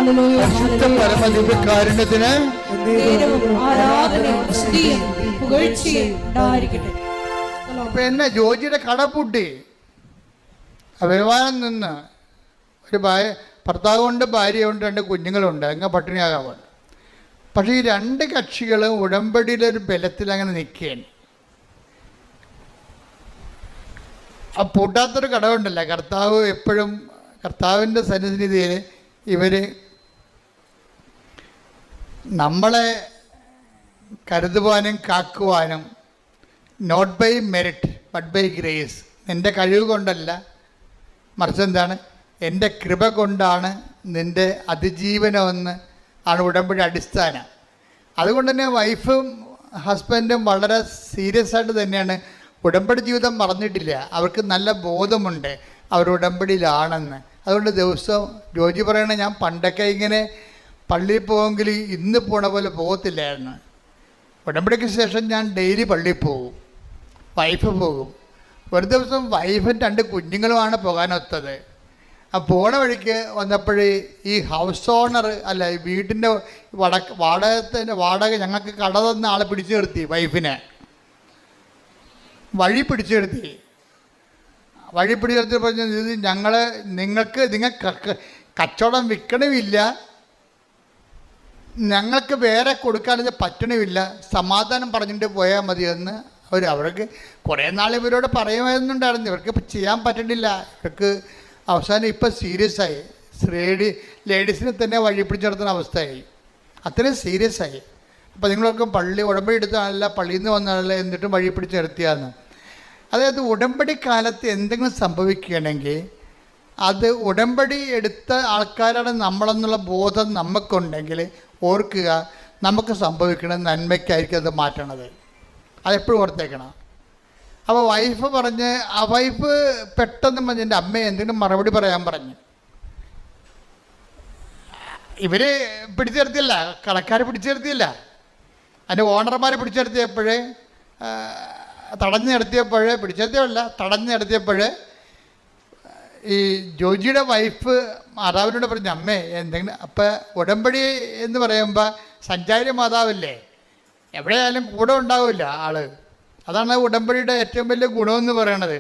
പരിശുദ്ധ പരമദിവ്യകാരുണ്യത്തിന് അപ്പൊ എന്നെ ജോജിയുടെ കടപൂട്ടി വരുമാനം നിന്ന് ഒരു ഭർത്താവ് കൊണ്ട് ഭാര്യയുണ്ട്, 2 കുഞ്ഞുങ്ങളുണ്ട്, അങ്ങനെ പട്ടിണിയാകാവുന്നു. പക്ഷേ ഈ 2 കക്ഷികളും ഉടമ്പടിയിലൊരു ബലത്തിൽ അങ്ങനെ നിൽക്കുകയാണ്. ആ പൂട്ടാത്തൊരു കടവുണ്ടല്ല, കർത്താവ് എപ്പോഴും കർത്താവിൻ്റെ സന്നിധിയിൽ ഇവർ നമ്മളെ കരുതുവാനും കാക്കുവാനും not by merit but by grace, എൻ്റെ കഴിവ് കൊണ്ടല്ല, മറിച്ച് എന്താണ്, എൻ്റെ കൃപ കൊണ്ടാണ് നിൻ്റെ അതിജീവനമെന്ന് ആണ് ഉടമ്പടി അടിസ്ഥാനം. അതുകൊണ്ട് തന്നെ വൈഫും ഹസ്ബൻഡും വളരെ സീരിയസ് ആയിട്ട് തന്നെയാണ് ഉടമ്പടി ജീവിതം മറന്നിട്ടില്ല. അവർക്ക് നല്ല ബോധമുണ്ട് അവർ ഉടമ്പടിയിലാണെന്ന്. അതുകൊണ്ട് ദിവസവും ജോജി പറയണ, ഞാൻ പണ്ടൊക്കെ ഇങ്ങനെ പള്ളിയിൽ പോകുമെങ്കിൽ ഇന്ന് പോണ പോലെ പോകത്തില്ലായിരുന്നു. ഉടമ്പടിക്ക് ശേഷം ഞാൻ ഡെയിലി പള്ളിയിൽ പോകും, വൈഫ് പോകും. ഒരു ദിവസം വൈഫും 2 കുഞ്ഞുങ്ങളുമാണ് പോകാനൊത്തത്. ആ പോണ വഴിക്ക് വന്നപ്പോഴേ ഈ ഹൗസ് ഓണർ അല്ല, ഈ വീടിൻ്റെ വാടക ഞങ്ങൾക്ക് കട തന്ന ആളെ പിടിച്ചു നിർത്തി. വൈഫിനെ വഴി പിടിച്ചു നിർത്തി പറഞ്ഞു, ഇത് നിങ്ങൾക്ക് കച്ചവടം വിൽക്കണമില്ല, ഞങ്ങൾക്ക് വേറെ കൊടുക്കാനത് പറ്റണമില്ല, സമാധാനം പറഞ്ഞിട്ട് പോയാൽ മതിയെന്ന് അവർക്ക് കുറേ നാൾ ഇവരോട് പറയുമായിരുന്നുണ്ടായിരുന്നു. ഇവർക്ക് ചെയ്യാൻ പറ്റണില്ല. ഇവർക്ക് അവസാനം ഇപ്പം സീരിയസ് ആയി. ലേഡീസിനെ തന്നെ വഴി പിടിച്ചു നടത്തുന്ന അവസ്ഥയായി. അത്രയും സീരിയസ് ആയി. അപ്പോൾ നിങ്ങളൊക്കെ ഉടമ്പടി എടുത്താണല്ല, പള്ളിയിൽ നിന്ന് വന്നാണല്ല, എന്നിട്ടും വഴി പിടിച്ച് നിർത്തിയാന്ന്. അതായത് ഉടമ്പടി കാലത്ത് എന്തെങ്കിലും സംഭവിക്കുകയാണെങ്കിൽ അത് ഉടമ്പടി എടുത്ത ആൾക്കാരാണ് നമ്മളെന്നുള്ള ബോധം നമുക്കുണ്ടെങ്കിൽ ഓർക്കുക, നമുക്ക് സംഭവിക്കണ നന്മയ്ക്കായിരിക്കും അത് മാറ്റണത്. അതെപ്പോഴും ഓർത്തേക്കണം. അപ്പോൾ വൈഫ് പറഞ്ഞ്, ആ വൈഫ് പെട്ടെന്ന് പറഞ്ഞ് എൻ്റെ അമ്മയെ എന്തെങ്കിലും മറുപടി പറയാൻ പറഞ്ഞു. ഇവർ പിടിച്ചു നിർത്തിയില്ല, കടക്കാർ പിടിച്ചു നിർത്തിയില്ല, അതിൻ്റെ ഓണർമാരെ പിടിച്ചു നിർത്തിയപ്പോഴേ തടഞ്ഞു നിർത്തിയപ്പോൾ ഈ ജോജിയുടെ വൈഫ് മാതാവിനോട് പറഞ്ഞു, അമ്മേ എന്തെങ്കിലും. അപ്പം ഉടമ്പടി എന്ന് പറയുമ്പോൾ സഞ്ചാരി മാതാവല്ലേ, എവിടെയായാലും കൂടെ ഉണ്ടാവില്ല ആള്. അതാണ് ഉടമ്പടിയുടെ ഏറ്റവും വലിയ ഗുണമെന്ന് പറയണത്.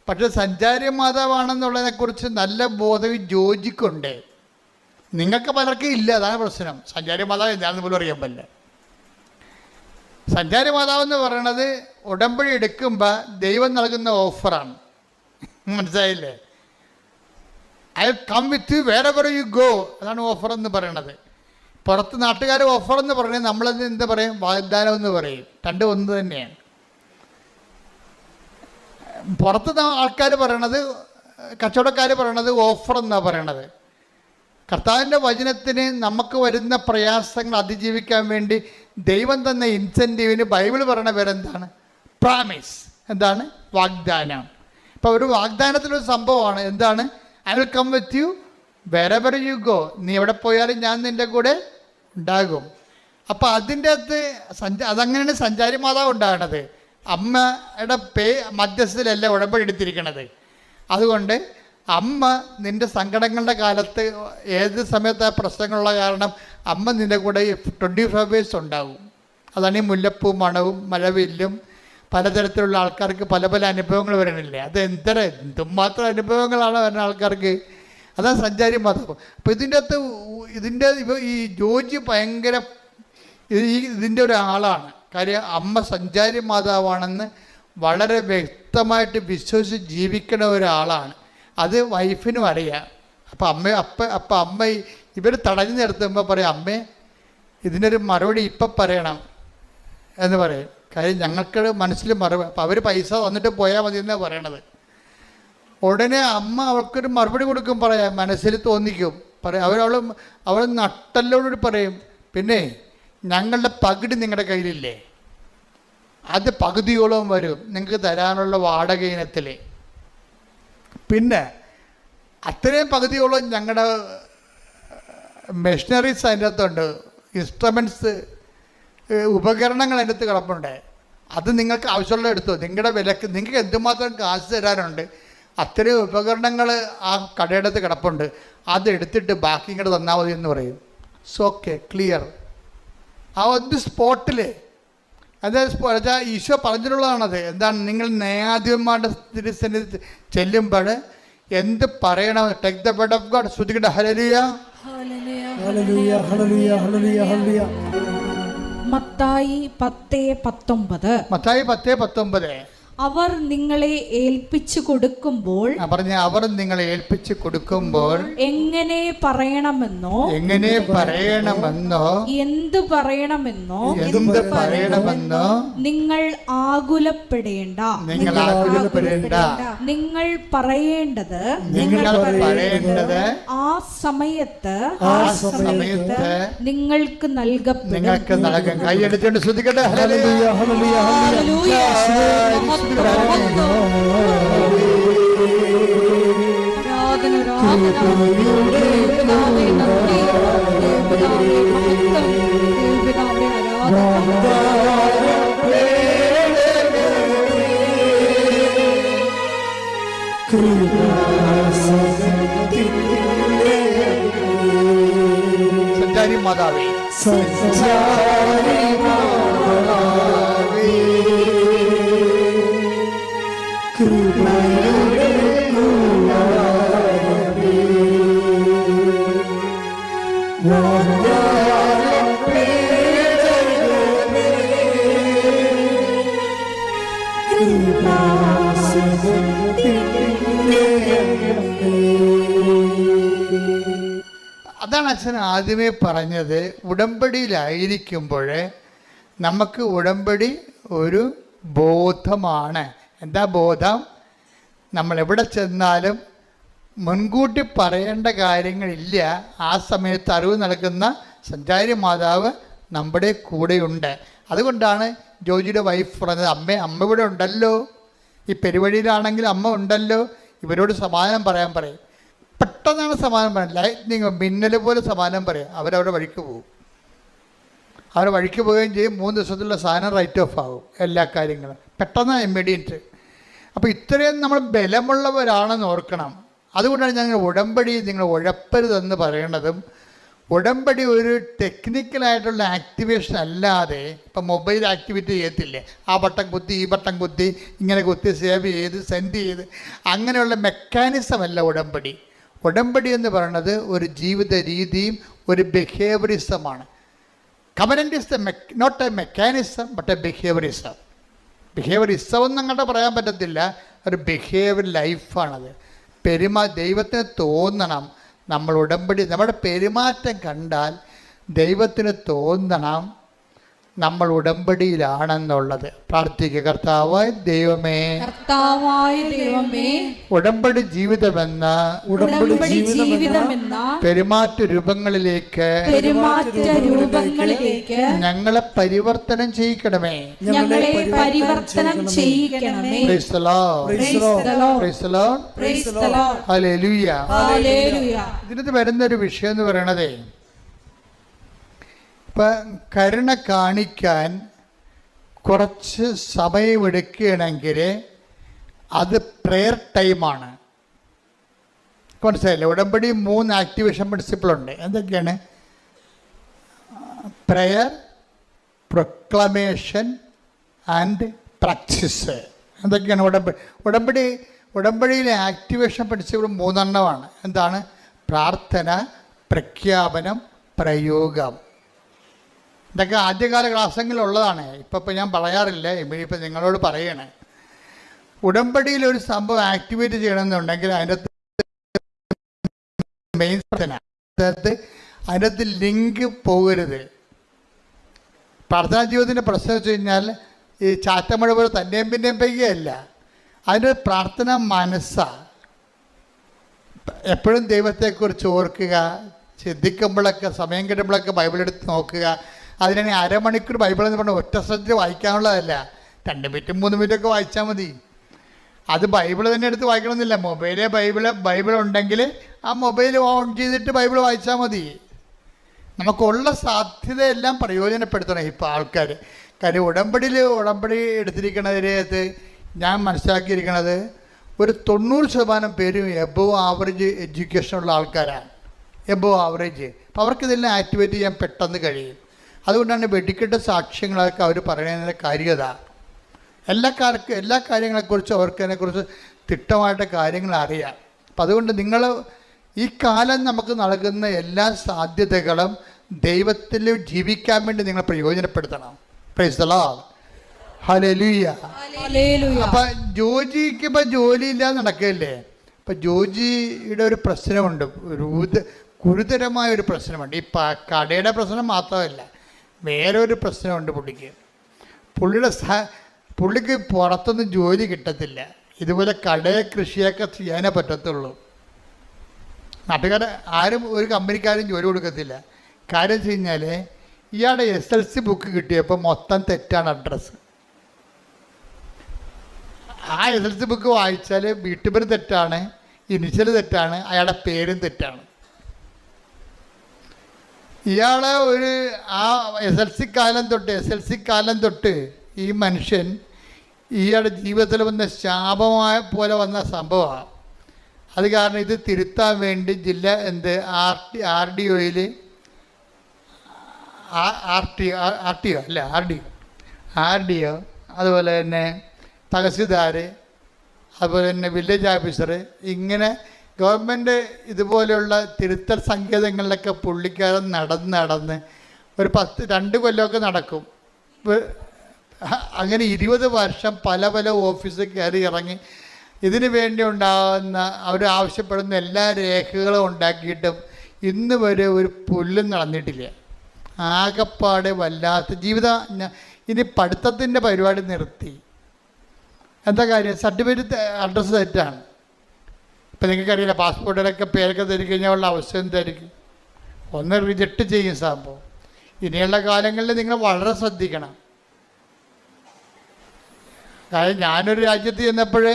പക്ഷേ സഞ്ചാരി മാതാവാണെന്നുള്ളതിനെക്കുറിച്ച് നല്ല ബോധം ജോജിക്കുണ്ട്, നിങ്ങൾക്ക് പലർക്കും ഇല്ല. അതാണ് പ്രശ്നം. സഞ്ചാരി മാതാവ് എന്താണെന്ന് പോലും അറിയാൻ പറ്റില്ല. സഞ്ചാരി മാതാവെന്ന് പറയണത് ഉടമ്പടി എടുക്കുമ്പോൾ ദൈവം നൽകുന്ന ഓഫറാണ്. മനസ്സിലായില്ലേ? I come with you wherever you go, അതാണ് ഓഫർ എന്ന് പറയണത്. പുറത്ത് നാട്ടുകാർ ഓഫർ എന്ന് പറയുന്നത് നമ്മളത് എന്താ പറയും, വാഗ്ദാനം എന്ന് പറയും. 2 ഒന്ന് തന്നെയാണ്. പുറത്ത് ആൾക്കാർ പറയണത്, കച്ചവടക്കാർ പറയണത് ഓഫർ എന്നാണ് പറയണത്. കർത്താവിൻ്റെ വചനത്തിന് നമുക്ക് വരുന്ന പ്രയാസങ്ങൾ അതിജീവിക്കാൻ വേണ്ടി ദൈവം തന്ന ഇൻസെൻറ്റീവിന് ബൈബിൾ പറയണ പേരെന്താണ്? പ്രാമിസ്. എന്താണ്? വാഗ്ദാനം. ഇപ്പോൾ ഒരു വാഗ്ദാനത്തിലൊരു സംഭവമാണ്. എന്താണ്? I will come with you wherever you go, നീ എവിടെ പോയാലും ഞാൻ നിൻ്റെ കൂടെ ഉണ്ടാകും. അപ്പോൾ അതിൻ്റെ അകത്ത് അതങ്ങനെയാണ് സഞ്ചാരി മാതാവ് ഉണ്ടാകണത്. അമ്മയുടെ മധ്യസ്ഥയിലല്ല ഉടമ്പടി എടുത്തിരിക്കണത്. അതുകൊണ്ട് അമ്മ നിൻ്റെ സങ്കടങ്ങളുടെ കാലത്ത് ഏത് സമയത്ത് ആ പ്രശ്നങ്ങളുള്ള കാരണം അമ്മ നിൻ്റെ കൂടെ 25 hours ഉണ്ടാവും. അതാണ് ഈ മുല്ലപ്പൂ മണവും മഴവില്ലും പലതരത്തിലുള്ള ആൾക്കാർക്ക് പല പല അനുഭവങ്ങൾ വരണില്ലേ. അത് എന്തുമാത്രം അനുഭവങ്ങളാണ് വരുന്ന ആൾക്കാർക്ക്. അതാണ് സഞ്ചാരി മാതാവ്. അപ്പോൾ ഇതിൻ്റെ ഈ ജോജി ഭയങ്കര ഇതിൻ്റെ ഒരാളാണ്. കാര്യം അമ്മ സഞ്ചാരി മാതാവാണെന്ന് വളരെ വ്യക്തമായിട്ട് വിശ്വസിച്ച് ജീവിക്കുന്ന ഒരാളാണ്. അത് വൈഫിനും അറിയാം. അപ്പം അമ്മ ഇവർ തടഞ്ഞു നിർത്തുമ്പോൾ പറയും, അമ്മേ ഇതിനൊരു മറുപടി ഇപ്പം പറയണം എന്ന് പറയും. കാര്യം ഞങ്ങൾക്ക് മനസ്സിൽ മറുപടി. അപ്പം അവർ പൈസ വന്നിട്ട് പോയാൽ മതി എന്നാണ് പറയണത്. ഉടനെ അമ്മ അവൾക്കൊരു മറുപടി കൊടുക്കും, പറയാം, മനസ്സിൽ തോന്നിക്കും, പറയും. അവൾ നട്ടല്ലോട് പറയും, പിന്നെ ഞങ്ങളുടെ പകുതി നിങ്ങളുടെ കയ്യിലില്ലേ, അത് പകുതിയോളം വരും നിങ്ങൾക്ക് തരാനുള്ള വാടക ഇനത്തിൽ. പിന്നെ അത്രയും പകുതിയോളം ഞങ്ങളുടെ മെഷീനറീസ് അതിൻ്റെ അകത്തുണ്ട്, ഇൻസ്ട്രുമെൻറ്റ്സ്, ഉപകരണങ്ങൾ അതിൻ്റെ അകത്ത് കിടപ്പുണ്ട്. അത് നിങ്ങൾക്ക് ആവശ്യമുള്ള എടുത്തോ, നിങ്ങളുടെ വിലക്ക് നിങ്ങൾക്ക് എന്തുമാത്രം കാശ് തരാനുണ്ട് അത്രയും ഉപകരണങ്ങൾ ആ കടയുടെ അടുത്ത് കിടപ്പുണ്ട്, അതെടുത്തിട്ട് ബാക്കി ഇങ്ങോട്ട് തന്നാൽ മതി എന്ന് പറയും. So okay, clear. ആ ഒരു സ്പോട്ടിൽ അതായത് ഈശോ പറഞ്ഞിട്ടുള്ളതാണത്. എന്താണ്? നിങ്ങൾ ന്യായാധിപന്മാരുടെ തിരുസന്നിധി ചെല്ലുമ്പോൾ എന്ത് പറയണം? Take the word of God. ശ്രുതികട ഹല്ലേലൂയ ഹല്ലേലൂയ ഹല്ലേലൂയ ഹല്ലേലൂയ ഹല്ലേലൂയ. മത്തായി 10:19. മത്തായി 10:19. അവർ നിങ്ങളെ ഏൽപ്പിച്ചു കൊടുക്കുമ്പോൾ പറഞ്ഞ അവർ നിങ്ങളെ ഏൽപ്പിച്ചു കൊടുക്കുമ്പോൾ എങ്ങനെ പറയണമെന്നോ എന്ത് പറയണമെന്നോ നിങ്ങൾ ആകുലപ്പെടേണ്ട. നിങ്ങൾ പറയേണ്ടത് ആ സമയത്ത് നിങ്ങൾക്ക് നൽകപ്പെടും. കൈയടിച്ചുകൊണ്ട് ശ്രദ്ധിക്കട്ടെ. ഹല്ലേലൂയ ഹല്ലേലൂയ ഹല്ലേലൂയ. സഞ്ചാരി മാതാവേ, അതാണ് അച്ഛൻ ആദ്യമേ പറഞ്ഞത്. ഉടമ്പടിയിലായിരിക്കുമ്പോൾ നമുക്ക് ഉടമ്പടി ഒരു ബോധമാണ്. എന്താ ബോധം? നമ്മൾ എവിടെ ചെന്നാലും മുൻകൂട്ടി പറയേണ്ട കാര്യങ്ങളില്ല. ആ സമയത്ത് അറിവ് നൽകുന്ന സഞ്ചാരി മാതാവ് നമ്മുടെ കൂടെയുണ്ട്. അതുകൊണ്ടാണ് ജോജിയുടെ വൈഫ് പറഞ്ഞത്, അമ്മ ഇവിടെ ഉണ്ടല്ലോ, ഈ പെരുവഴിയിലാണെങ്കിൽ അമ്മ ഉണ്ടല്ലോ, ഇവരോട് സമാധാനം പറയാൻ പറയും. പെട്ടെന്നാണ് സമാധാനം പറയാം. ലൈറ്റ്നിങ് മിന്നൽ പോലെ സമാധാനം പറയാം. അവരവരുടെ വഴിക്ക് പോകും. അവരുടെ വഴിക്ക് പോവുകയും ചെയ്യും. 3 ദിവസത്തിലുള്ള സാധനം റൈറ്റ് ഓഫ് ആകും. എല്ലാ കാര്യങ്ങളും പെട്ടെന്ന് ഇമ്മീഡിയറ്റ്. അപ്പോൾ ഇത്രയും നമ്മൾ ബലമുള്ളവരാണെന്ന് ഓർക്കണം. അതുകൊണ്ടാണ് ഞങ്ങൾ ഉടമ്പടി നിങ്ങൾ ഉഴപ്പരുതെന്ന് പറയണതും. ഉടമ്പടി ഒരു ടെക്നിക്കലായിട്ടുള്ള ആക്ടിവേഷൻ അല്ലാതെ, ഇപ്പം മൊബൈൽ ആക്ടിവിറ്റി ചെയ്യത്തില്ലേ, ആ ബട്ടൺ കുത്തി ഈ ബട്ടൺ കുത്തി ഇങ്ങനെ കുത്തി സേവ് ചെയ്ത് സെൻഡ് ചെയ്ത്, അങ്ങനെയുള്ള മെക്കാനിസം അല്ല ഉടമ്പടി. ഉടമ്പടി എന്ന് പറയുന്നത് ഒരു ജീവിത രീതിയും ഒരു ബിഹേവിയറിസമാണ്. Covenant is not a mechanism but a behaviourism. Behaviourism ഒന്നും അങ്ങോട്ട് പറയാൻ പറ്റത്തില്ല. ഒരു ബിഹേവിയർ ലൈഫാണത്. ദൈവത്തിന് തോന്നണം. നമ്മൾ ഉടമ്പടി നമ്മുടെ പെരുമാറ്റം കണ്ടാൽ ദൈവത്തിന് തോന്നണം നമ്മൾ ഉടമ്പടിയിലാണെന്നുള്ളത്. പ്രാർത്ഥിക്കുക. കർത്താവായ ദൈവമേ, ഉടമ്പടി ജീവിതമെന്ന പെരുമാറ്റ രൂപങ്ങളിലേക്ക് ഞങ്ങളെ പരിവർത്തനം ചെയ്യിക്കണമേ. ഹല്ലേലൂയ. ഇതിനകത്ത് വരുന്നൊരു വിഷയം എന്ന് പറയണതേ, ഇപ്പം കരുണ കാണിക്കാൻ കുറച്ച് സമയമെടുക്കുകയാണെങ്കിൽ അത് പ്രെയർ ടൈമാണ്. മനസ്സിലായില്ലേ? ഉടമ്പടി 3 ആക്ടിവേഷൻ പ്രിൻസിപ്പിളുണ്ട്. എന്തൊക്കെയാണ്? Prayer, proclamation and practice. എന്തൊക്കെയാണ് ഉടമ്പടിയിലെ ആക്ടിവേഷൻ പ്രിൻസിപ്പിൾ 3 എണ്ണമാണ്. എന്താണ്? പ്രാർത്ഥന, പ്രഖ്യാപനം, പ്രയോഗം. ഇതൊക്കെ ആദ്യകാല ക്ലാസ്സെങ്കിലുള്ളതാണ്. ഇപ്പം ഞാൻ പറയാറില്ല. ഇപ്പം നിങ്ങളോട് പറയണേ, ഉടമ്പടിയിൽ ഒരു സംഭവം ആക്ടിവേറ്റ് ചെയ്യണമെന്നുണ്ടെങ്കിൽ അതിൻ്റെ മെയിൻ പ്രാർത്ഥന, അതിനകത്ത് ലിങ്ക് പോകരുത്. പ്രാർത്ഥനാ ജീവിതത്തിൻ്റെ പ്രശ്നം വെച്ച് കഴിഞ്ഞാൽ ഈ ചാറ്റമഴ പോലെ തന്നെയും പിന്നെയും പെയ്യുകയല്ല. അതിൻ്റെ പ്രാർത്ഥന മനസ്സാണ്. എപ്പോഴും ദൈവത്തെക്കുറിച്ച് ഓർക്കുക, ചിന്തിക്കുമ്പോഴൊക്കെ സമയം കിട്ടുമ്പോഴൊക്കെ ബൈബിൾ എടുത്ത് നോക്കുക. അതിനാണ് 1/2 മണിക്കൂർ ബൈബിൾ എന്ന് പറഞ്ഞാൽ ഒറ്റ ശ്രദ്ധ വായിക്കാനുള്ളതല്ല. 2 മിനിറ്റും 3 മിനിറ്റൊക്കെ വായിച്ചാൽ മതി. അത് ബൈബിൾ തന്നെ എടുത്ത് വായിക്കണമെന്നില്ല. ബൈബിൾ ഉണ്ടെങ്കിൽ ആ മൊബൈൽ ഓൺ ചെയ്തിട്ട് ബൈബിൾ വായിച്ചാൽ മതി. നമുക്കുള്ള സാധ്യതയെല്ലാം പ്രയോജനപ്പെടുത്തണം ഇപ്പോൾ ആൾക്കാർ. കാര്യം ഉടമ്പടി എടുത്തിരിക്കുന്നതിനകത്ത് ഞാൻ മനസ്സിലാക്കിയിരിക്കുന്നത്, ഒരു 90% പേരും എബോവ് ആവറേജ് എഡ്യൂക്കേഷനുള്ള ആൾക്കാരാണ്. Above average. അപ്പോൾ അവർക്കിതെല്ലാം ആക്ടിവേറ്റ് ചെയ്യാൻ പെട്ടെന്ന് കഴിയും. അതുകൊണ്ടാണ് വെടിക്കെട്ട് സാക്ഷ്യങ്ങളൊക്കെ അവർ പറയുന്നതിൻ്റെ കാര്യത. എല്ലാ കാര്യങ്ങളെക്കുറിച്ചും അവർക്ക് അതിനെക്കുറിച്ച് തിട്ടമായിട്ട് കാര്യങ്ങൾ അറിയാം. അപ്പം അതുകൊണ്ട് നിങ്ങൾ ഈ കാലം നമുക്ക് നൽകുന്ന എല്ലാ സാധ്യതകളും ദൈവത്തിൽ ജീവിക്കാൻ വേണ്ടി നിങ്ങൾ പ്രയോജനപ്പെടുത്തണം. Praise the Lord. ഹല്ലേലൂയ. അപ്പം ജോജിക്ക് ജോലിയില്ലാതെ നടക്കുകയല്ലേ. അപ്പം ജോജിയുടെ ഒരു പ്രശ്നമുണ്ട്, ഗുരുതരമായ ഒരു പ്രശ്നമുണ്ട്. ഈ കടയുടെ പ്രശ്നം മാത്രമല്ല, വേറെ ഒരു പ്രശ്നമുണ്ട് പുള്ളിക്ക്. പുള്ളിക്ക് പുറത്തൊന്നും ജോലി കിട്ടത്തില്ല. ഇതുപോലെ കടയെ കൃഷിയൊക്കെ ചെയ്യാനേ പറ്റത്തുള്ളൂ. നാട്ടുകാർ ആരും ഒരു കമ്പനിക്കാരും ജോലി കൊടുക്കത്തില്ല. കാര്യം വെച്ച് കഴിഞ്ഞാൽ ഇയാളുടെ SLC ബുക്ക് കിട്ടിയപ്പോൾ മൊത്തം തെറ്റാണ് അഡ്രസ്സ്. ആ SLC ബുക്ക് വായിച്ചാൽ വീട്ടുപേര് തെറ്റാണ്, ഇനിഷ്യൽ തെറ്റാണ്, അയാളുടെ പേരും തെറ്റാണ്. ഇയാളെ ആ SLC കാലം തൊട്ട് ഈ മനുഷ്യൻ ഇയാളുടെ ജീവിതത്തിൽ വന്ന ശാപമായ പോലെ വന്ന സംഭവമാണ്. അത് കാരണം ഇത് തിരുത്താൻ വേണ്ടി RDOയിൽ RDO അതുപോലെ തന്നെ തഹസിൽദാർ, അതുപോലെ തന്നെ വില്ലേജ് ഓഫീസർ, ഇങ്ങനെ ഗവൺമെൻറ് ഇതുപോലെയുള്ള തിരുത്തൽ സങ്കേതങ്ങളിലൊക്കെ പുള്ളിക്കാരൻ നടന്ന് ഒരു 2 കൊല്ലമൊക്കെ നടക്കും. അങ്ങനെ 20 വർഷം പല ഓഫീസിൽ കയറി ഇറങ്ങി ഇതിനു വേണ്ടി ഉണ്ടാകുന്ന അവർ ആവശ്യപ്പെടുന്ന എല്ലാ രേഖകളും ഉണ്ടാക്കിയിട്ടും ഇന്ന് വരെ ഒരു പുല്ലും നടന്നിട്ടില്ല. ആകെപ്പാടെ വല്ലാത്ത ജീവിതം. ഇനി പഠിത്തത്തിൻ്റെ പരിപാടി നിർത്തി. എന്താ കാര്യം? സർട്ടിഫിക്കറ്റ് അഡ്രസ്സ് തെറ്റാണ്. ഇപ്പം നിങ്ങൾക്കറിയില്ല, പാസ്പോർട്ടിലൊക്കെ പേരൊക്കെ തരിക്കഴിഞ്ഞാൽ ഉള്ള അവസ്ഥ എന്തായിരിക്കും? ഒന്ന് റിജക്റ്റ് ചെയ്യും സംഭവം. ഇനിയുള്ള കാലങ്ങളിൽ നിങ്ങൾ വളരെ ശ്രദ്ധിക്കണം. കാര്യം ഞാനൊരു രാജ്യത്ത് ചെന്നപ്പോൾ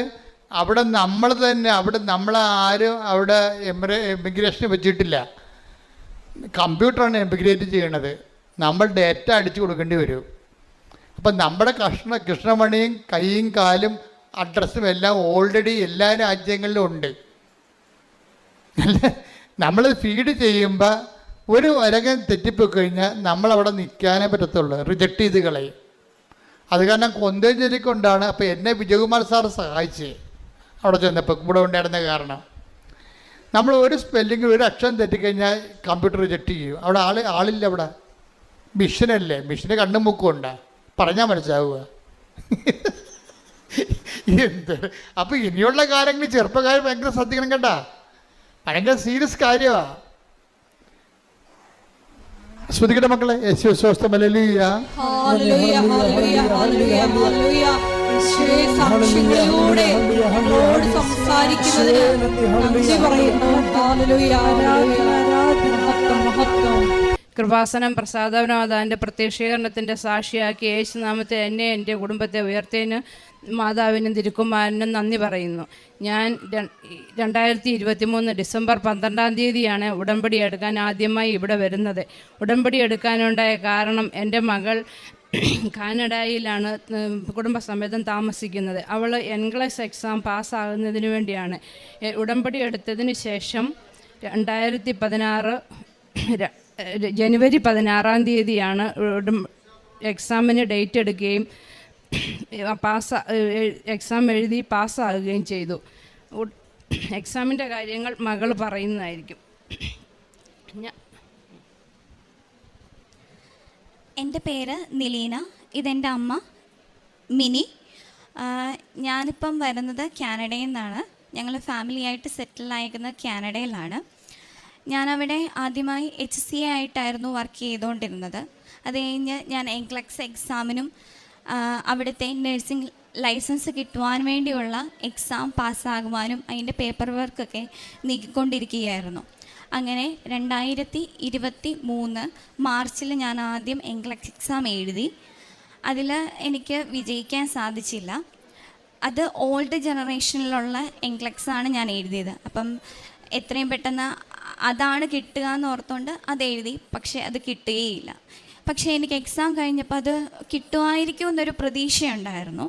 അവിടെ നമ്മളാരും അവിടെ എമിഗ്രേഷൻ വെച്ചിട്ടില്ല. കമ്പ്യൂട്ടറാണ് എമിഗ്രേറ്റ് ചെയ്യണത്. നമ്മൾ ഡേറ്റ അടിച്ചു കൊടുക്കേണ്ടി വരും. അപ്പം നമ്മുടെ കൃഷ്ണമണിയും കൈയും കാലും അഡ്രസ്സും എല്ലാം ഓൾറെഡി എല്ലാ രാജ്യങ്ങളിലും ഉണ്ട്. നമ്മൾ ഫീഡ് ചെയ്യുമ്പോൾ ഒരു വരകം തെറ്റിപ്പോയി കഴിഞ്ഞാൽ നമ്മളവിടെ നിൽക്കാനേ പറ്റത്തുള്ളൂ, റിജക്റ്റ് ചെയ്ത് കളയും. അത് കാരണം കൊന്തേഞ്ചേരിക്കൊണ്ടാണ്. അപ്പോൾ എന്നെ വിജയകുമാർ സാറ് സഹായിച്ചേ അവിടെ ചെന്നപ്പോൾ, ഇവിടെ ഉണ്ടായിരുന്ന കാരണം. നമ്മൾ ഒരു സ്പെല്ലിങ് ഒരു അക്ഷരം തെറ്റിക്കഴിഞ്ഞാൽ കമ്പ്യൂട്ടർ റിജക്റ്റ് ചെയ്യും. അവിടെ ആളില്ല. അവിടെ മിഷനല്ലേ, മിഷന് കണ്ണും മുക്കും ഉണ്ടാ, പറഞ്ഞാൽ മനസ്സിലാവുക. എന്ത് അപ്പോൾ ഇനിയുള്ള കാര്യങ്ങൾ ചെറുപ്പക്കാർ ഭയങ്കര ശ്രദ്ധിക്കണം കേട്ടാ. ഭയങ്കര സീരിയസ് കാര്യമാണ്. ശ്രദ്ധിക്കട്ടെ മക്കളെ. കൃപാസനം പ്രസാദനാഥാൻ്റെ പ്രത്യക്ഷീകരണത്തിൻ്റെ സാക്ഷിയാക്കി യേശുനാമത്തെ എന്നെ എൻ്റെ കുടുംബത്തെ ഉയർത്തിയതിന് മാതാവിനും തിരുക്കുമാരനും നന്ദി പറയുന്നു. ഞാൻ 2023 ഡിസംബർ 12 തീയതിയാണ് ഉടമ്പടി എടുക്കാൻ ആദ്യമായി ഇവിടെ വരുന്നത്. ഉടമ്പടി എടുക്കാനുണ്ടായ കാരണം എൻ്റെ മകൾ കാനഡയിലാണ് കുടുംബസമേതം താമസിക്കുന്നത്. അവൾ എൻഗ്ലീഷ് എക്സാം പാസ്സാകുന്നതിന് വേണ്ടിയാണ്. ഉടമ്പടി എടുത്തതിന് ശേഷം 2016 ജനുവരി 16 തീയതിയാണ് എക്സാമിന് ഡേറ്റ് എടുക്കുകയും എക്സാം എഴുതി പാസ്സാകുകയും ചെയ്തു. എക്സാമിൻ്റെ കാര്യങ്ങൾ മകൾ പറയുന്നതായിരിക്കും. എൻ്റെ പേര് നിലീന, ഇതെൻ്റെ അമ്മ മിനി. ഞാനിപ്പം വരുന്നത് കാനഡയിൽ നിന്നാണ്. ഞങ്ങൾ ഫാമിലിയായിട്ട് സെറ്റിലായിരിക്കുന്നത് കാനഡയിലാണ്. ഞാനവിടെ ആദ്യമായി HCA ആയിട്ടായിരുന്നു വർക്ക് ചെയ്തുകൊണ്ടിരുന്നത്. അത് കഴിഞ്ഞ് ഞാൻ NCLEX എക്സാമിനും അവിടുത്തെ നഴ്സിംഗ് ലൈസൻസ് കിട്ടുവാൻ വേണ്ടിയുള്ള എക്സാം പാസ്സാകുവാനും അതിൻ്റെ പേപ്പർ വർക്കൊക്കെ നീക്കിക്കൊണ്ടിരിക്കുകയായിരുന്നു. അങ്ങനെ 2023 മാർച്ചിൽ ഞാൻ ആദ്യം NCLEX എക്സാം എഴുതി. അതിൽ എനിക്ക് വിജയിക്കാൻ സാധിച്ചില്ല. അത് ഓൾഡ് ജനറേഷനിലുള്ള NCLEX ആണ് ഞാൻ എഴുതിയത്. അപ്പം എത്രയും പെട്ടെന്ന് അതാണ് കിട്ടുക എന്ന് ഓർത്തുകൊണ്ട് അത് എഴുതി. പക്ഷേ അത് കിട്ടുകയില്ല. പക്ഷേ എനിക്ക് എക്സാം കഴിഞ്ഞപ്പോൾ അത് കിട്ടുമായിരിക്കും എന്നൊരു പ്രതീക്ഷയുണ്ടായിരുന്നു.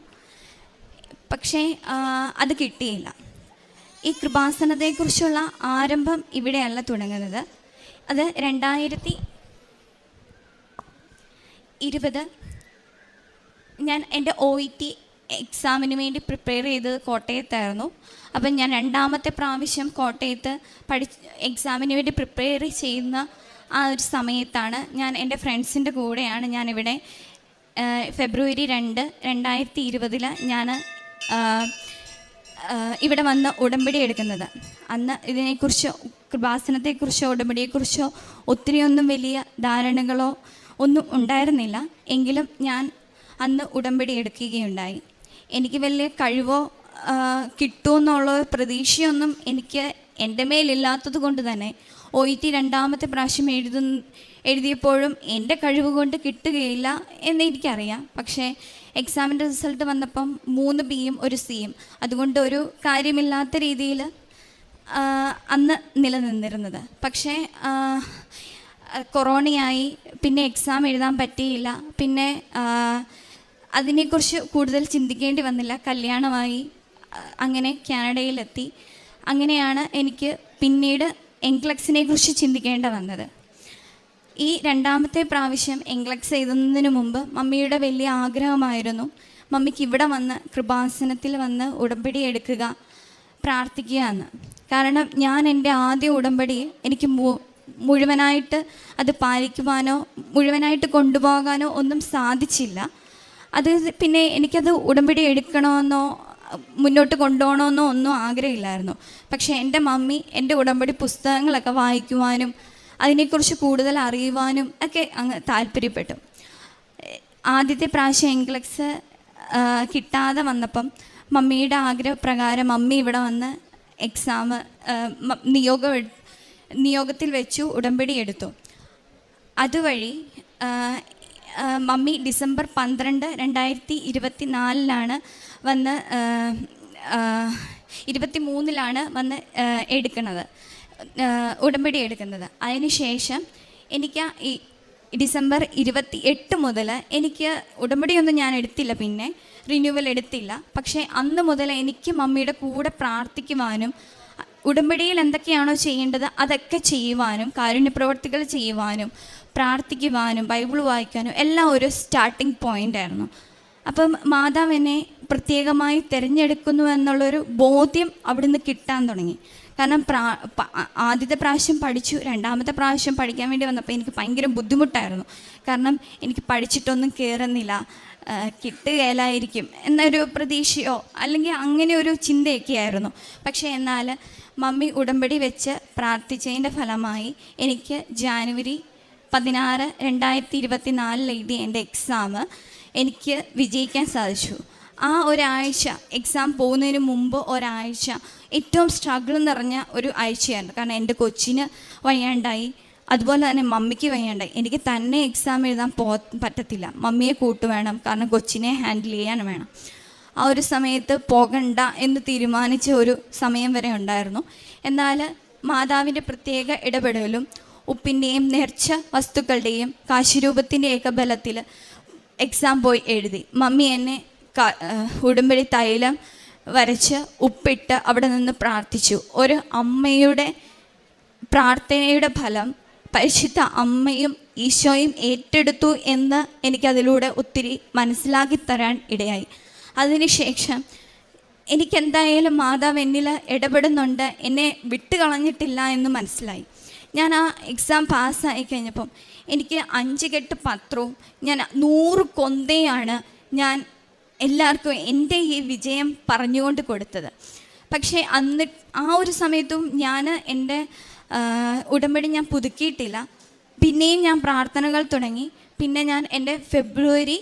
പക്ഷേ അത് കിട്ടിയില്ല. ഈ കൃപാസനത്തെക്കുറിച്ചുള്ള ആരംഭം ഇവിടെയല്ല തുടങ്ങുന്നത്. അത് 2020 ഞാൻ എൻ്റെ OET എക്സാമിന് വേണ്ടി പ്രിപ്പയർ ചെയ്തത് കോട്ടയത്തായിരുന്നു. അപ്പം ഞാൻ രണ്ടാമത്തെ പ്രാവശ്യം കോട്ടയത്ത് എക്സാമിന് വേണ്ടി പ്രിപ്പയർ ചെയ്യുന്ന ആ ഒരു സമയത്താണ് ഞാൻ എൻ്റെ ഫ്രണ്ട്സിൻ്റെ കൂടെയാണ് ഞാനിവിടെ ഫെബ്രുവരി 2, 2020 ഞാൻ ഇവിടെ വന്ന് ഉടമ്പടി എടുക്കുന്നത്. അന്ന് ഇതിനെക്കുറിച്ചോ കൃപാസനത്തെക്കുറിച്ചോ ഉടമ്പടിയെക്കുറിച്ചോ ഒത്തിരിയൊന്നും വലിയ ധാരണകളോ ഒന്നും ഉണ്ടായിരുന്നില്ല. എങ്കിലും ഞാൻ അന്ന് ഉടമ്പടി എടുക്കുകയുണ്ടായി. എനിക്ക് വലിയ കഴിവോ കിട്ടുമെന്നുള്ള പ്രതീക്ഷയൊന്നും എനിക്ക് എൻ്റെ മേലില്ലാത്തത് കൊണ്ട് തന്നെ OET രണ്ടാമത്തെ പ്രാവശ്യം എഴുതിയപ്പോഴും എൻ്റെ കഴിവ് കൊണ്ട് കിട്ടുകയില്ല എന്ന് എനിക്കറിയാം. പക്ഷേ എക്സാമിൻ്റെ റിസൾട്ട് വന്നപ്പം 3 Bയും 1 Cയും, അതുകൊണ്ട് ഒരു കാര്യമില്ലാത്ത രീതിയിൽ അന്ന് നിലനിന്നിരുന്നത്. പക്ഷേ കൊറോണയായി, പിന്നെ എക്സാം എഴുതാൻ പറ്റിയില്ല. പിന്നെ അതിനെക്കുറിച്ച് കൂടുതൽ ചിന്തിക്കേണ്ടി വന്നില്ല. കല്യാണമായി, അങ്ങനെ കാനഡയിലെത്തി. അങ്ങനെയാണ് എനിക്ക് പിന്നീട് എൻക്ലക്സിനെ കുറിച്ച് ചിന്തിക്കേണ്ടി വന്നത്. ഈ രണ്ടാമത്തെ പ്രാവശ്യം എൻക്ലക്സ് എഴുതുന്നതിന് മുമ്പ് മമ്മിയുടെ വലിയ ആഗ്രഹമായിരുന്നു മമ്മിക്ക് ഇവിടെ വന്ന് കൃപാസനത്തിൽ വന്ന് ഉടമ്പടി എടുക്കുക, പ്രാർത്ഥിക്കുക എന്ന്. കാരണം ഞാൻ എൻ്റെ ആദ്യ ഉടമ്പടി എനിക്ക് മുഴുവനായിട്ട് അത് പാലിക്കുവാനോ മുഴുവനായിട്ട് കൊണ്ടുപോകാനോ ഒന്നും സാധിച്ചില്ല. അത് പിന്നെ എനിക്കത് ഉടമ്പടി എടുക്കണമെന്നോ മുന്നോട്ട് കൊണ്ടുപോകണമെന്നോ ഒന്നും ആഗ്രഹമില്ലായിരുന്നു. പക്ഷേ എൻ്റെ മമ്മി എൻ്റെ ഉടമ്പടി പുസ്തകങ്ങളൊക്കെ വായിക്കുവാനും അതിനെക്കുറിച്ച് കൂടുതൽ അറിയുവാനും ഒക്കെ അങ്ങ് താല്പര്യപ്പെട്ടു. ആദ്യത്തെ പ്രാവശ്യം എൻക്ലക്സ് കിട്ടാതെ വന്നപ്പം മമ്മിയുടെ ആഗ്രഹപ്രകാരം മമ്മി ഇവിടെ വന്ന് എക്സാം നിയോഗത്തിൽ വെച്ചു ഉടമ്പടി എടുത്തു. അതുവഴി മമ്മി ഡിസംബർ 12, 2024 വന്ന് 23 വന്ന് എടുക്കുന്നത്, ഉടമ്പടി എടുക്കുന്നത്. അതിനുശേഷം എനിക്ക് ഈ ഡിസംബർ 28 മുതൽ എനിക്ക് ഉടമ്പടിയൊന്നും ഞാൻ എടുത്തില്ല, പിന്നെ റിന്യൂവൽ എടുത്തില്ല. പക്ഷേ അന്ന് മുതൽ എനിക്ക് മമ്മിയുടെ കൂടെ പ്രാർത്ഥിക്കുവാനും ഉടമ്പടിയിൽ എന്തൊക്കെയാണോ ചെയ്യേണ്ടത് അതൊക്കെ ചെയ്യുവാനും കാരുണ്യപ്രവർത്തികൾ ചെയ്യുവാനും പ്രാർത്ഥിക്കുവാനും ബൈബിൾ വായിക്കാനും എല്ലാം ഒരു സ്റ്റാർട്ടിംഗ് പോയിൻ്റ് ആയിരുന്നു. അപ്പം മാതാവ് എന്നെ പ്രത്യേകമായി തിരഞ്ഞെടുക്കുന്നു എന്നുള്ളൊരു ബോധ്യം അവിടുന്ന് കിട്ടാൻ തുടങ്ങി. കാരണം ആദ്യത്തെ പ്രാവശ്യം പഠിച്ചു, രണ്ടാമത്തെ പ്രാവശ്യം പഠിക്കാൻ വേണ്ടി വന്നപ്പോൾ എനിക്ക് ഭയങ്കര ബുദ്ധിമുട്ടായിരുന്നു. കാരണം എനിക്ക് പഠിച്ചിട്ടൊന്നും കയറുന്നില്ല, കിട്ടുകയില്ലായിരിക്കും എന്നൊരു പ്രതീക്ഷയോ അല്ലെങ്കിൽ അങ്ങനെ ഒരു ചിന്തയൊക്കെ ആയിരുന്നു. പക്ഷേ എന്നാൽ മമ്മി ഉടമ്പടി വെച്ച് പ്രാർത്ഥിച്ചതിൻ്റെ ഫലമായി എനിക്ക് ജാനുവരി 16, 2024 എഴുതിയ എൻ്റെ എക്സാം എനിക്ക് വിജയിക്കാൻ സാധിച്ചു. ആ ഒരാഴ്ച എക്സാം പോകുന്നതിന് മുമ്പ് ഒരാഴ്ച ഏറ്റവും സ്ട്രഗിൾ നിറഞ്ഞ ഒരു ആഴ്ചയായിരുന്നു. കാരണം എൻ്റെ കൊച്ചിന് വയ്യാണ്ടായി, അതുപോലെ തന്നെ മമ്മിക്ക് വയ്യാണ്ടായി. എനിക്ക് തന്നെ എക്സാം എഴുതാൻ പറ്റത്തില്ല, മമ്മിയെ കൂട്ടുവേണം, കാരണം കൊച്ചിനെ ഹാൻഡിൽ ചെയ്യാൻ വേണം. ആ ഒരു സമയത്ത് പോകണ്ട എന്ന് തീരുമാനിച്ച ഒരു സമയം വരെ ഉണ്ടായിരുന്നു. എന്നാൽ മാതാവിൻ്റെ പ്രത്യേക ഇടപെടലും ഉപ്പിൻ്റെയും നേർച്ച വസ്തുക്കളുടെയും കാശുരൂപത്തിൻ്റെയൊക്കെ ബലത്തിൽ എക്സാം പോയി എഴുതി. മമ്മി എന്നെ ഉടുമ്പടി തൈലം വരച്ച് ഉപ്പിട്ട് അവിടെ നിന്ന് പ്രാർത്ഥിച്ചു. ഒരു അമ്മയുടെ പ്രാർത്ഥനയുടെ ഫലം പരിശുദ്ധ അമ്മയും ഈശോയും ഏറ്റെടുത്തു എന്ന് എനിക്കതിലൂടെ ഒത്തിരി മനസ്സിലാക്കി തരാൻ ഇടയായി. അതിനുശേഷം എനിക്കെന്തായാലും മാതാവ് എന്നിൽ ഇടപെടുന്നുണ്ട്, എന്നെ വിട്ടുകളഞ്ഞിട്ടില്ല എന്ന് മനസ്സിലായി. ഞാൻ ആ എക്സാം പാസ്സായി കഴിഞ്ഞപ്പം എനിക്ക് 5 കെട്ട് പത്രവും ഞാൻ 100 കൊന്തയാണ് ഞാൻ എല്ലാവർക്കും എൻ്റെ ഈ വിജയം പറഞ്ഞുകൊണ്ട് കൊടുത്തത്. പക്ഷേ അന്ന് ആ ഒരു സമയത്തും ഞാൻ എൻ്റെ ഉടമ്പടി ഞാൻ പുതുക്കിയിട്ടില്ല. പിന്നെയും ഞാൻ പ്രാർത്ഥനകൾ തുടങ്ങി. പിന്നെ ഞാൻ എൻ്റെ ഫെബ്രുവരി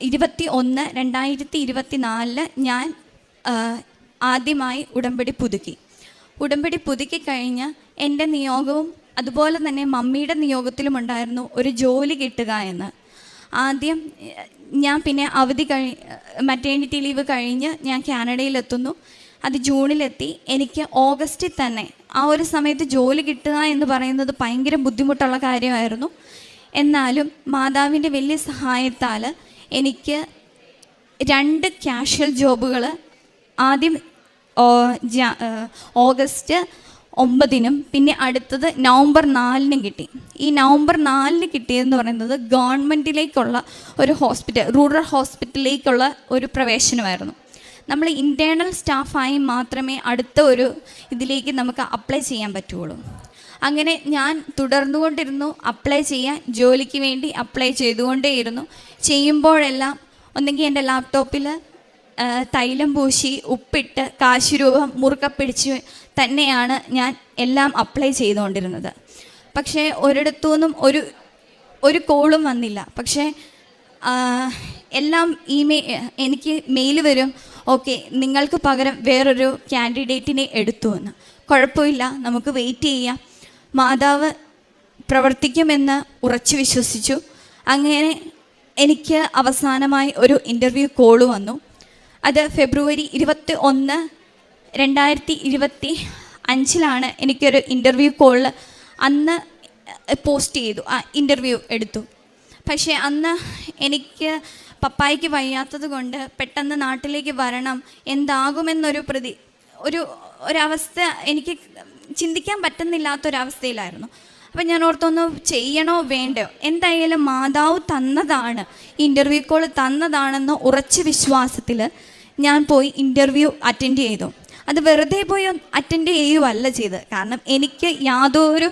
21, 2024 ഞാൻ ആദ്യമായി ഉടമ്പടി പുതുക്കി. ഉടമ്പടി പുതുക്കി കഴിഞ്ഞ് എൻ്റെ നിയോഗവും അതുപോലെ തന്നെ മമ്മിയുടെ നിയോഗത്തിലും ഉണ്ടായിരുന്നു ഒരു ജോലി കിട്ടുക എന്ന്. ആദ്യം ഞാൻ പിന്നെ മറ്റേണിറ്റി ലീവ് കഴിഞ്ഞ് ഞാൻ കാനഡയിലെത്തുന്നു. അത് ജൂണിലെത്തി. എനിക്ക് ഓഗസ്റ്റിൽ തന്നെ ആ ഒരു സമയത്ത് ജോലി കിട്ടുക എന്ന് പറയുന്നത് ഭയങ്കര ബുദ്ധിമുട്ടുള്ള കാര്യമായിരുന്നു. എന്നാലും മാതാവിൻ്റെ വലിയ സഹായത്താൽ എനിക്ക് 2 കാഷ്വൽ ജോബുകൾ ആദ്യം ഓഗസ്റ്റ് 9-നും പിന്നെ അടുത്തത് നവംബർ 4-നും കിട്ടി. ഈ നവംബർ 4-ന് കിട്ടിയതെന്ന് പറയുന്നത് ഗവൺമെൻറ്റിലേക്കുള്ള ഒരു ഹോസ്പിറ്റൽ, റൂറൽ ഹോസ്പിറ്റലിലേക്കുള്ള ഒരു പ്രവേശനമായിരുന്നു. നമ്മൾ ഇൻറ്റേർണൽ സ്റ്റാഫായി മാത്രമേ അടുത്ത ഒരു ഇതിലേക്ക് നമുക്ക് അപ്ലൈ ചെയ്യാൻ പറ്റുള്ളൂ. അങ്ങനെ ഞാൻ തുടർന്നുകൊണ്ടിരുന്നു അപ്ലൈ ചെയ്യാൻ, ജോലിക്ക് വേണ്ടി അപ്ലൈ ചെയ്തുകൊണ്ടേയിരുന്നു. ചെയ്യുമ്പോഴെല്ലാം ഒന്നെങ്കിൽ എൻ്റെ ലാപ്ടോപ്പിൽ തൈലം പൂശി ഉപ്പിട്ട് കാശുരൂപം മുറുക്ക പിടിച്ച് തന്നെയാണ് ഞാൻ എല്ലാം അപ്ലൈ ചെയ്തുകൊണ്ടിരുന്നത്. പക്ഷേ ഒരിടത്തുനിന്നും ഒരു കോളും വന്നില്ല. പക്ഷേ എല്ലാം എനിക്ക് മെയിൽ വരും, ഓക്കെ നിങ്ങൾക്ക് പകരം വേറൊരു കാൻഡിഡേറ്റിനെ എടുത്തു എന്ന്. കുഴപ്പമില്ല, നമുക്ക് വെയിറ്റ് ചെയ്യാം, മാതാവ് പ്രവർത്തിക്കുമെന്ന് ഉറച്ചു വിശ്വസിച്ചു. അങ്ങനെ എനിക്ക് അവസാനമായി ഒരു ഇൻ്റർവ്യൂ കോള് വന്നു. അത് ഫെബ്രുവരി 21, 2025 എനിക്കൊരു ഇൻ്റർവ്യൂ കോളിൽ അന്ന് പോസ്റ്റ് ചെയ്തു, ഇൻ്റർവ്യൂ എടുത്തു. പക്ഷേ അന്ന് എനിക്ക് പപ്പായ്ക്ക് വയ്യാത്തത് കൊണ്ട് പെട്ടെന്ന് നാട്ടിലേക്ക് വരണം, എന്താകുമെന്നൊരു ഒരവസ്ഥ എനിക്ക് ചിന്തിക്കാൻ പറ്റുന്നില്ലാത്തൊരവസ്ഥയിലായിരുന്നു. അപ്പം ഞാൻ ഓർത്തൊന്ന് ചെയ്യണോ വേണ്ടോ, എന്തായാലും മാതാവ് തന്നതാണ്, ഇൻ്റർവ്യൂ കോൾ തന്നതാണെന്ന് ഉറച്ച വിശ്വാസത്തിൽ ഞാൻ പോയി ഇൻ്റർവ്യൂ അറ്റൻഡ് ചെയ്തു. അത് വെറുതെ പോയി അറ്റൻഡ് ചെയ്യുകയല്ല ചെയ്തത്, കാരണം എനിക്ക് യാതൊരു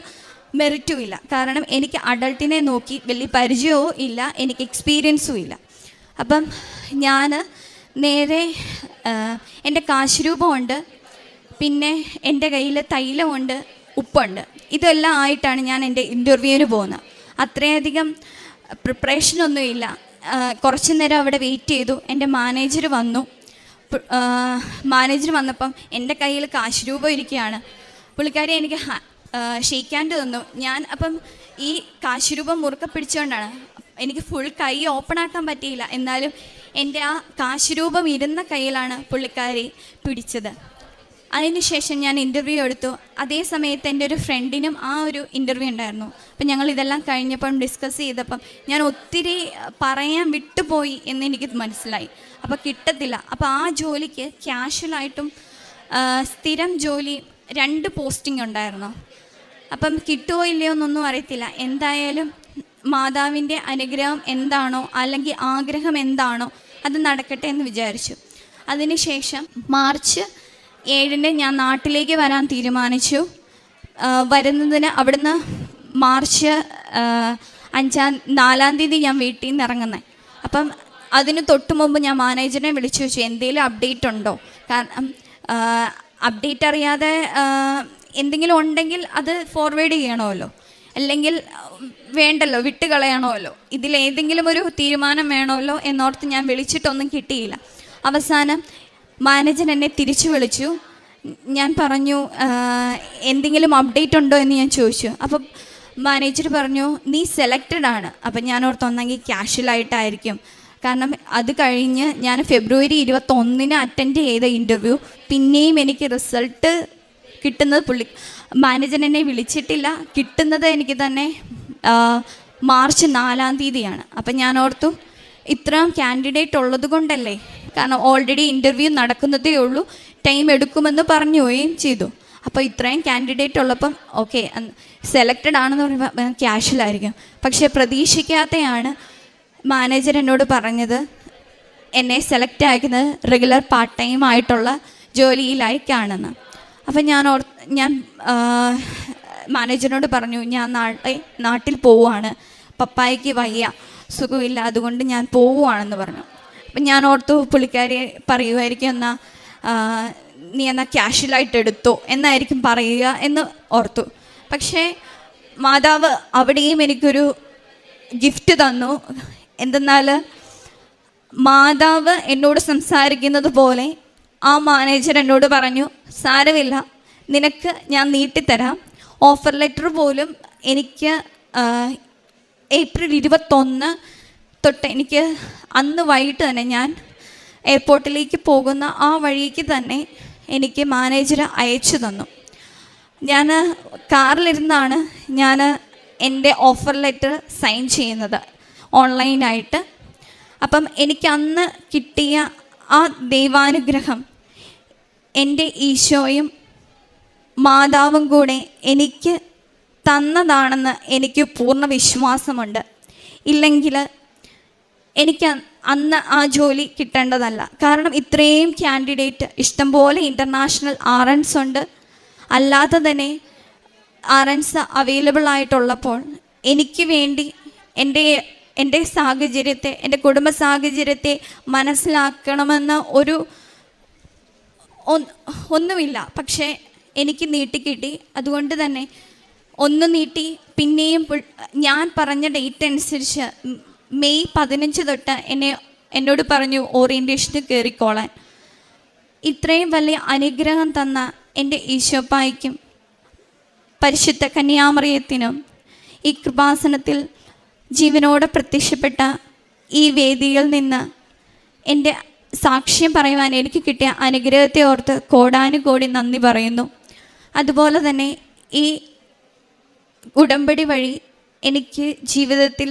മെറിറ്റും ഇല്ല. കാരണം എനിക്ക് അഡൾട്ടിനെ നോക്കി വലിയ പരിചയവും ഇല്ല, എനിക്ക് എക്സ്പീരിയൻസും ഇല്ല. അപ്പം ഞാൻ നേരെ എൻ്റെ കാശുരൂപമുണ്ട്, പിന്നെ എൻ്റെ കയ്യിൽ തൈലമുണ്ട്, ഉപ്പുണ്ട്, ഇതെല്ലാം ആയിട്ടാണ് ഞാൻ എൻ്റെ ഇൻ്റർവ്യൂവിന് പോകുന്നത്. അത്രയധികം പ്രിപ്പറേഷനൊന്നുമില്ല. കുറച്ച് നേരം അവിടെ വെയിറ്റ് ചെയ്തു. എൻ്റെ മാനേജർ വന്നു. മാനേജർ വന്നപ്പം എൻ്റെ കയ്യിൽ കാശുരൂപം ഇരിക്കുകയാണ്. പുള്ളിക്കാരി എനിക്ക് ഷെയ്ക്ക് ഹാൻഡ് തന്നു. ഞാൻ അപ്പം ഈ കാശുരൂപം മുറുക്ക പിടിച്ചുകൊണ്ടാണ്, എനിക്ക് ഫുൾ കൈ ഓപ്പൺ ആക്കാൻ പറ്റിയില്ല. എന്നാലും എൻ്റെ ആ കാശുരൂപം ഇരുന്ന കയ്യിലാണ് പുള്ളിക്കാരി പിടിച്ചത്. അതിനുശേഷം ഞാൻ ഇൻ്റർവ്യൂ എടുത്തു. അതേ സമയത്ത് എൻ്റെ ഒരു ഫ്രണ്ടിനും ആ ഒരു ഇൻ്റർവ്യൂ ഉണ്ടായിരുന്നു. അപ്പം ഞങ്ങൾ ഇതെല്ലാം കഴിഞ്ഞപ്പം ഡിസ്കസ് ചെയ്തപ്പം ഞാൻ ഒത്തിരി പറയാൻ വിട്ടുപോയി എന്നെനിക്ക് മനസ്സിലായി. അപ്പോൾ കിട്ടത്തില്ല. അപ്പോൾ ആ ജോലിക്ക് ക്യാഷ്വലായിട്ടും സ്ഥിരം ജോലി 2 പോസ്റ്റിംഗ് ഉണ്ടായിരുന്നു. അപ്പം കിട്ടുമോ ഇല്ലയോ എന്നൊന്നും അറിയത്തില്ല. എന്തായാലും മാതാവിൻ്റെ അനുഗ്രഹം എന്താണോ അല്ലെങ്കിൽ ആഗ്രഹം എന്താണോ അത് നടക്കട്ടെ എന്ന് വിചാരിച്ചു. അതിനുശേഷം മാർച്ച് 7-ന് ഞാൻ നാട്ടിലേക്ക് വരാൻ തീരുമാനിച്ചു. വരുന്നതിന് അവിടുന്ന് മാർച്ച് 4-ാം തീയതി ഞാൻ വീട്ടിൽ നിന്ന് ഇറങ്ങുന്നത്. അപ്പം അതിന് തൊട്ട് മുമ്പ് ഞാൻ മാനേജറിനെ വിളിച്ചു ചോദിച്ചു എന്തെങ്കിലും അപ്ഡേറ്റ് ഉണ്ടോ. കാരണം അപ്ഡേറ്റ് അറിയാതെ എന്തെങ്കിലും ഉണ്ടെങ്കിൽ അത് ഫോർവേഡ് ചെയ്യണമല്ലോ, അല്ലെങ്കിൽ വേണ്ടല്ലോ, വിട്ട് കളയണമല്ലോ. ഇതിലേതെങ്കിലും ഒരു തീരുമാനം വേണമല്ലോ എന്നോർത്ത് ഞാൻ വിളിച്ചിട്ടൊന്നും കിട്ടിയില്ല. അവസാനം മാനേജർ എന്നെ തിരിച്ചു വിളിച്ചു. ഞാൻ പറഞ്ഞു എന്തെങ്കിലും അപ്ഡേറ്റ് ഉണ്ടോ എന്ന് ഞാൻ ചോദിച്ചു. അപ്പം മാനേജർ പറഞ്ഞു നീ സെലക്റ്റഡ് ആണ്. അപ്പം ഞാൻ ഓർത്തൊന്നെങ്കിൽ ക്യാഷ്വലായിട്ടായിരിക്കും. കാരണം അത് കഴിഞ്ഞ് ഞാൻ ഫെബ്രുവരി 21-ന് അറ്റൻഡ് ചെയ്ത ഇൻ്റർവ്യൂ പിന്നെയും എനിക്ക് റിസൾട്ട് കിട്ടുന്നത് മാനേജർ എന്നെ വിളിച്ചിട്ടില്ല. കിട്ടുന്നത് എനിക്ക് തന്നെ മാർച്ച് 4-ാം തീയതിയാണ്. അപ്പം ഞാൻ ഓർത്തു ഇത്രയും കാൻഡിഡേറ്റ് ഉള്ളത് കൊണ്ടല്ലേ, കാരണം ഓൾറെഡി ഇൻ്റർവ്യൂ നടക്കുന്നതേ ഉള്ളൂ, ടൈം എടുക്കുമെന്ന് പറഞ്ഞു പോവുകയും ചെയ്തു. അപ്പോൾ ഇത്രയും കാൻഡിഡേറ്റ് ഉള്ളപ്പം ഓക്കെ സെലക്റ്റഡ് ആണെന്ന് പറയുമ്പോൾ ക്യാഷ്വലായിരിക്കും. പക്ഷേ പ്രതീക്ഷിക്കാതെയാണ് മാനേജർ എന്നോട് പറഞ്ഞത് എന്നെ സെലക്ട് ആക്കുന്നത് റെഗുലർ പാർട്ട് ടൈം ആയിട്ടുള്ള ജോലിയിലായിക്കാണെന്ന്. അപ്പം ഞാൻ മാനേജറിനോട് പറഞ്ഞു ഞാൻ നാട്ടിൽ പോവുകയാണ്, പപ്പായ്ക്ക് വയ്യ, സുഖമില്ല, അതുകൊണ്ട് ഞാൻ പോവുകയാണെന്ന് പറഞ്ഞു. അപ്പം ഞാൻ ഓർത്തു പുള്ളിക്കാരി പറയുമായിരിക്കും എന്നാൽ നീ എന്നാൽ ക്യാഷ്വലായിട്ട് എടുത്തോ എന്നായിരിക്കും പറയുക എന്ന് ഓർത്തു. പക്ഷേ മാതാവ് അവിടെയും എനിക്കൊരു ഗിഫ്റ്റ് തന്നു. എന്തെന്നാൽ മാതാവ് എന്നോട് സംസാരിക്കുന്നത് പോലെ ആ മാനേജർ എന്നോട് പറഞ്ഞു സാരമില്ല, നിനക്ക് ഞാൻ നീട്ടിത്തരാം. ഓഫർ ലെറ്റർ പോലും എനിക്ക് ഏപ്രിൽ 21 തൊട്ട് എനിക്ക് അന്ന് വൈകിട്ട് തന്നെ ഞാൻ എയർപോർട്ടിലേക്ക് പോകുന്ന ആ വഴിക്ക് തന്നെ എനിക്ക് മാനേജർ അയച്ചു തന്നു. ഞാൻ കാറിലിരുന്നാണ് ഞാൻ എൻ്റെ ഓഫർ ലെറ്റർ സൈൻ ചെയ്യുന്നത് ഓൺലൈനായിട്ട്. അപ്പം എനിക്ക് അന്ന് കിട്ടിയ ആ ദൈവാനുഗ്രഹം എൻ്റെ ഈശോയും മാതാവും കൂടെ എനിക്ക് തന്നതാണെന്ന് എനിക്ക് പൂർണ്ണ വിശ്വാസമുണ്ട്. ഇല്ലെങ്കിൽ എനിക്ക് അന്ന് ആ ജോലി കിട്ടേണ്ടതല്ല. കാരണം ഇത്രയും കാൻഡിഡേറ്റ് ഇഷ്ടംപോലെ ഇൻ്റർനാഷണൽ RNs ഉണ്ട്. അല്ലാതെ തന്നെ RNs അവൈലബിൾ ആയിട്ടുള്ളപ്പോൾ എനിക്ക് വേണ്ടി എൻ്റെ സാഹചര്യത്തെ, എൻ്റെ കുടുംബ സാഹചര്യത്തെ മനസ്സിലാക്കണമെന്ന് ഒന്നുമില്ല. പക്ഷേ എനിക്ക് നീട്ടിക്കിട്ടി. അതുകൊണ്ട് തന്നെ ഒന്ന് നീട്ടി പിന്നെയും ഞാൻ പറഞ്ഞ ഡേറ്റ് അനുസരിച്ച് മെയ് 15 തൊട്ട് എന്നോട് പറഞ്ഞു ഓറിയൻറ്റേഷന് കയറിക്കോളാൻ. ഇത്രയും വലിയ അനുഗ്രഹം തന്ന എൻ്റെ ഈശോപ്പായ്ക്കും പരിശുദ്ധ കന്യാമറിയത്തിനും ഈ കൃപാസനത്തിൽ ജീവനോടെ പ്രത്യക്ഷപ്പെട്ട ഈ വേദിയിൽ നിന്ന് എൻ്റെ സാക്ഷ്യം പറയുവാൻ എനിക്ക് കിട്ടിയ അനുഗ്രഹത്തെ ഓർത്ത് കോടാനുകോടി നന്ദി പറയുന്നു. അതുപോലെ തന്നെ ഈ ഉടമ്പടി വഴി എനിക്ക് ജീവിതത്തിൽ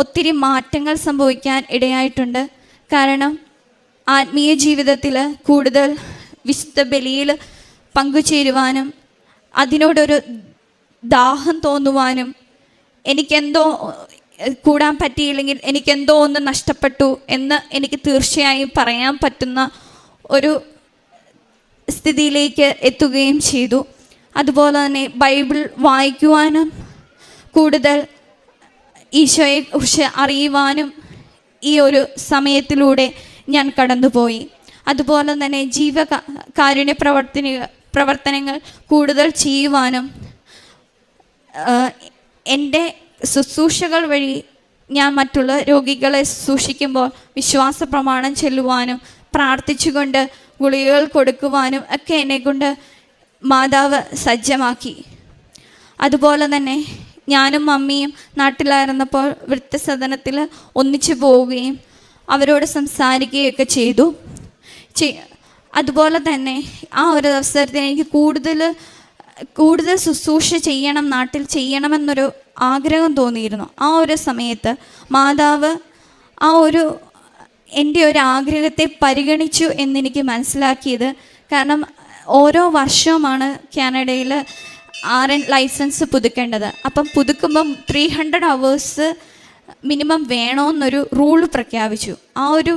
ഒത്തിരി മാറ്റങ്ങൾ സംഭവിക്കാൻ ഇടയായിട്ടുണ്ട്. കാരണം ആത്മീയ ജീവിതത്തിൽ കൂടുതൽ വിശുദ്ധ ബലിയിൽ പങ്കുചേരുവാനും അതിനോടൊരു ദാഹം തോന്നുവാനും, എനിക്കെന്തോ കൂടാൻ പറ്റിയില്ലെങ്കിൽ എനിക്കെന്തോ ഒന്ന് നഷ്ടപ്പെട്ടു എന്ന് എനിക്ക് തീർച്ചയായും പറയാൻ പറ്റുന്ന ഒരു സ്ഥിതിയിലേക്ക് എത്തുകയും ചെയ്തു. അതുപോലെ തന്നെ ബൈബിൾ വായിക്കുവാനും കൂടുതൽ ഈശോയെക്കുറിച്ച് അറിയുവാനും ഈ ഒരു സമയത്തിലൂടെ ഞാൻ കടന്നുപോയി. അതുപോലെ തന്നെ കാരുണ്യ പ്രവർത്തനങ്ങൾ കൂടുതൽ ചെയ്യുവാനും എൻ്റെ ശുശ്രൂഷകൾ വഴി ഞാൻ മറ്റുള്ള രോഗികളെ ശുശ്രൂഷിക്കുമ്പോൾ വിശ്വാസ പ്രമാണം ചെല്ലുവാനും പ്രാർത്ഥിച്ചുകൊണ്ട് ഗുളികകൾ കൊടുക്കുവാനും ഒക്കെ എന്നെക്കൊണ്ട് മാതാവ് സജ്ജമാക്കി. അതുപോലെ തന്നെ ഞാനും മമ്മിയും നാട്ടിലായിരുന്നപ്പോൾ വൃദ്ധസദനത്തിൽ ഒന്നിച്ചു പോവുകയും അവരോട് സംസാരിക്കുകയൊക്കെ ചെയ്തു. അതുപോലെ തന്നെ ആ ഒരു അവസരത്തിൽ എനിക്ക് കൂടുതൽ ശുശ്രൂഷ ചെയ്യണം, നാട്ടിൽ ചെയ്യണമെന്നൊരു ആഗ്രഹം തോന്നിയിരുന്നു. ആ ഒരു സമയത്ത് മാതാവ് എൻ്റെ ഒരു ആഗ്രഹത്തെ പരിഗണിച്ചു എന്നെനിക്ക് മനസ്സിലാക്കിയത്. കാരണം ഓരോ വർഷവുമാണ് കാനഡയിൽ RN ലൈസൻസ് പുതുക്കേണ്ടത്. അപ്പം പുതുക്കുമ്പം 300 hours മിനിമം വേണമെന്നൊരു റൂള് പ്രഖ്യാപിച്ചു. ആ ഒരു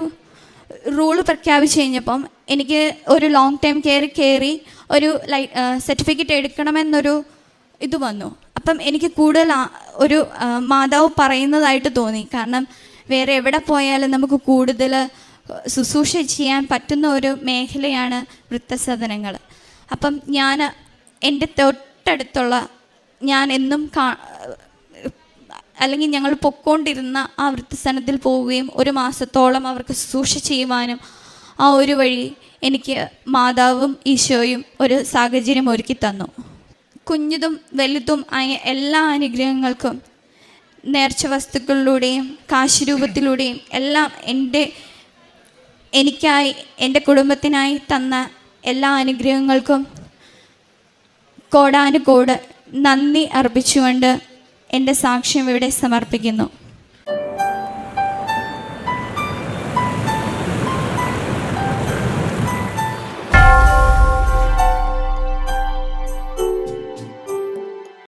റൂള് പ്രഖ്യാപിച്ചു കഴിഞ്ഞപ്പം എനിക്ക് ഒരു ലോങ് ടൈം കയറി ഒരു സർട്ടിഫിക്കറ്റ് എടുക്കണമെന്നൊരു ഇത് വന്നു. അപ്പം എനിക്ക് കൂടുതൽ ഒരു മാതാവ് പറയുന്നതായിട്ട് തോന്നി. കാരണം വേറെ എവിടെ പോയാലും നമുക്ക് കൂടുതൽ ശുശ്രൂഷ ചെയ്യാൻ പറ്റുന്ന ഒരു മേഖലയാണ് വൃദ്ധസദനങ്ങൾ. അപ്പം ഞാൻ എൻ്റെ തൊട്ടടുത്തുള്ള ഞാൻ എന്നും അല്ലെങ്കിൽ ഞങ്ങൾ പൊക്കോണ്ടിരുന്ന ആ വൃദ്ധസദനത്തിൽ പോവുകയും 1 മാസത്തോളം അവർക്ക് ശുശ്രൂഷ ചെയ്യുവാനും ആ ഒരു വഴി എനിക്ക് മാതാവും ഈശോയും ഒരു സാഹചര്യം ഒരുക്കി തന്നു. കുഞ്ഞതും വലുതും ആയ എല്ലാ അനുഗ്രഹങ്ങൾക്കും നേർച്ച വസ്തുക്കളിലൂടെയും കാശ് രൂപത്തിലൂടെയും എല്ലാം എനിക്കായി എൻ്റെ കുടുംബത്തിനായി തന്ന എല്ലാ അനുഗ്രഹങ്ങൾക്കും കോടാനുകോട് നന്ദി അർപ്പിച്ചുകൊണ്ട് എൻ്റെ സാക്ഷ്യം ഇവിടെ സമർപ്പിക്കുന്നു.